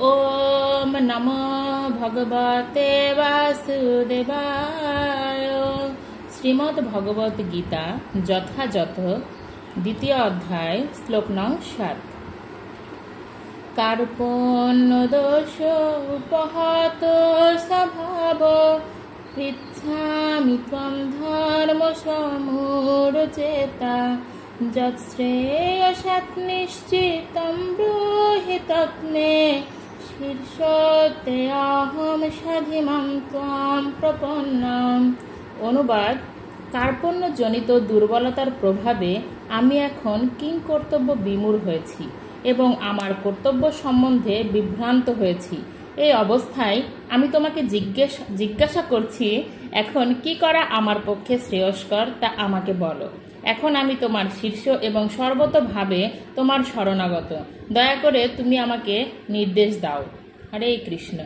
ওম নমো ভগবতে বাসুদেবায়। শ্রীমদ্ ভগবত গীতা যথাযথ দ্বিতীয় অধ্যায় শ্লোক নং 7। কার্পণ্য দোষ উপহত স্বভাব পৃচ্ছামি ত্বং ধর্ম সমূঢ়চেতা যৎশ্রেয়সাৎ নিশ্চিতং ব্রূহি তৎমে শীর্ষতে অহম সাধিমাং ত্বাম প্রপন্নাম। অনুবাদ: কার্পণ্যজনিত দুর্বলতার প্রভাবে আমি এখন কিংকর্তব্য বিমূঢ় হয়েছি এবং আমার কর্তব্য সম্বন্ধে বিভ্রান্ত হয়েছি। এই অবস্থায় আমি তোমাকে জিজ্ঞাসা করছি, এখন কি করা আমার পক্ষে শ্রেয়স্কর তা আমাকে বলো। এখন আমি তোমার শীর্ষ এবং সর্বতোভাবে তোমার শরণাগত। দয়া করে তুমি আমাকে নির্দেশ দাও। হরে কৃষ্ণ।